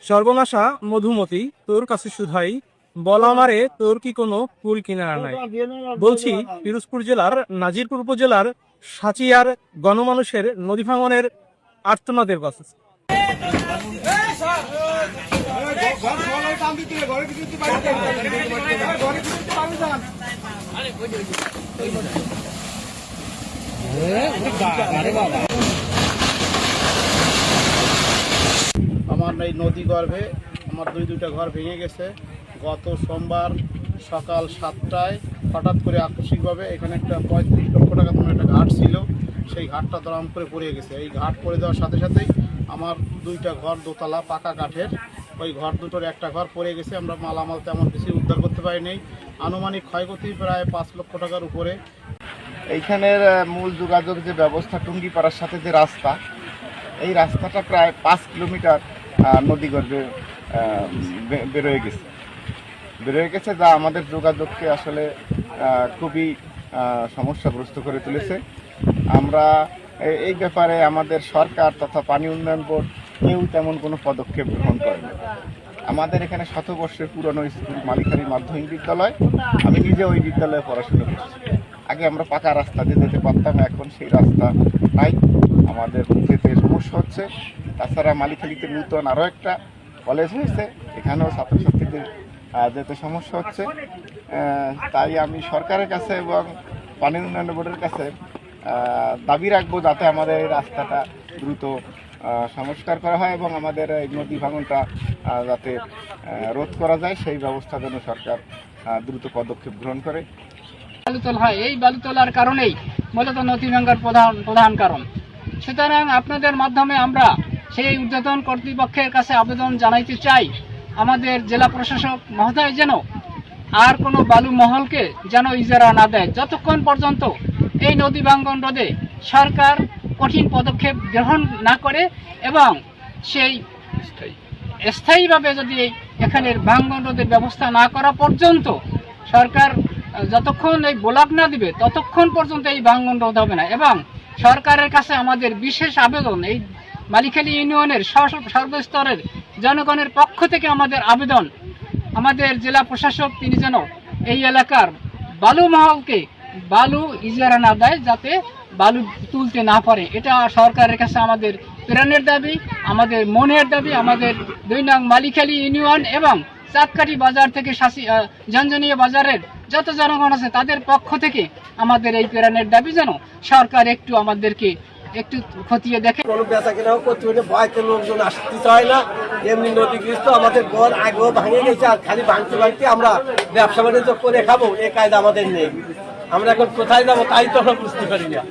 সর্বনাশা মধুমতি তোর কাছে শুধাই, বল আমারে তোর কি কোনো কুল কিনারা নাই। বলছি পিরোজপুর জেলার নাজিরপুর উপজেলার সাঁচিয়ার গণমানুষের নদী ভাঙনের আর্তনাদের কথা। আমার এই নদী গর্ভে আমার দুইটা ঘর ভেঙে গেছে। গত সোমবার সকাল 7টায় হঠাৎ করে আকস্মিকভাবে এখানে একটা 35 লক্ষ টাকা দামের একটা ঘাট ছিল, সেই ঘাটটা দরাম করে পড়ে গেছে। এই ঘাট পড়ে দেওয়ার সাথে সাথেই আমার দুইটা ঘর দোতলা পাকা কাঠের, ওই ঘর দুটোর একটা ঘর পড়ে গেছে। আমরা মালামাল তেমন কিছু উদ্ধার করতে পারিনি। আনুমানিক ক্ষয়ক্ষতি প্রায় 5 লক্ষ টাকার উপরে। এইখানের মূল যোগাযোগ যে ব্যবস্থা টুঙ্গিপাড়ার সাথে যে রাস্তা, এই রাস্তাটা প্রায় 5 কিলোমিটার নদী গর্ভে বেরোয় গেছে, যা আমাদের যোগাযোগকে আসলে খুবই সমস্যাগ্রস্ত করে তুলেছে। আমরা এই ব্যাপারে আমাদের সরকার তথা পানি উন্নয়ন বোর্ড কেউ তেমন কোনো পদক্ষেপ গ্রহণ করেনি। আমাদের এখানে শতবর্ষের পুরনো স্কুল মালিখালী মাধ্যমিক বিদ্যালয়, আমি নিজে ওই বিদ্যালয়ে পড়াশোনা করছি। আগে আমরা পাকা রাস্তা দিয়ে যেতে পারতাম, এখন সেই রাস্তা নাই, আমাদের যেতে সমস্যা হচ্ছে। তাছাড়া মালিখালীতে নূতন আরও একটা কলেজ হয়েছে, এখানেও ছাত্রছাত্রীদের যেতে সমস্যা হচ্ছে। তাই আমি সরকারের কাছে এবং পানি উন্নয়ন বোর্ডের কাছে দাবি রাখবো যাতে আমাদের এই রাস্তাটা দ্রুত সংস্কার করা হয় এবং আমাদের এই নদী ভাঙনটা যাতে রোধ করা যায়, সেই ব্যবস্থা যেন সরকার দ্রুত পদক্ষেপ গ্রহণ করে। বালু তোলা হয়, এই বালু তোলার কারণেই মূলত নদী ভাঙার প্রধান কারণ। সুতরাং আপনাদের মাধ্যমে আমরা সেই ঊর্ধ্বতন কর্তৃপক্ষের কাছে আবেদন জানাইতে চাই, আমাদের জেলা প্রশাসক মহোদয় যেন আর কোনো বালু মহলকে যেন ইজারা না দেয়, যতক্ষণ পর্যন্ত এই নদী ভাঙন রোধে সরকার কঠিন পদক্ষেপ গ্রহণ না করে এবং সেই স্থায়ীভাবে যদি এখানের ভাঙন রোধের ব্যবস্থা না করা পর্যন্ত সরকার যতক্ষণ এই ব্লক না দিবে ততক্ষণ পর্যন্ত এই ভাঙন রোধ হবে না। এবং সরকারের কাছে আমাদের বিশেষ আবেদন, এই মালিখালী ইউনিয়নের সর্বস্তরের জনগণের পক্ষ থেকে আমাদের আবেদন, আমাদের জেলা প্রশাসক তিনি যেন এই এলাকার বালু মহলকে বালু ইজারা না দেয়, যাতে বালু তুলতে না পারে। এটা সরকারের কাছে আমাদের প্রাণের দাবি, আমাদের মনের দাবি। আমাদের 2 নং মালিখালী ইউনিয়ন এবং চাঁদকাঠি বাজার থেকে ঝঞ্ঝনিয়া বাজারের যত জনগণ আছে তাদের পক্ষ থেকে আমাদের এই প্রাণের দাবি যেন সরকার একটু আমাদেরকে একটু খতিয়ে দেখে। কোনো বেচা কেনাও করতে হলে ভয়তে লোকজন আসতে হয় না। এমনি নদীগ্রস্ত আমাদের ঘর আগেও ভাঙে গেছে, আর খালি ভাঙতে আমরা ব্যবসা বাণিজ্য করে খাবো, এই কায়দা আমাদের নেই। আমরা এখন কোথায় যাবো তাই তো আমরা বুঝতে পারি না।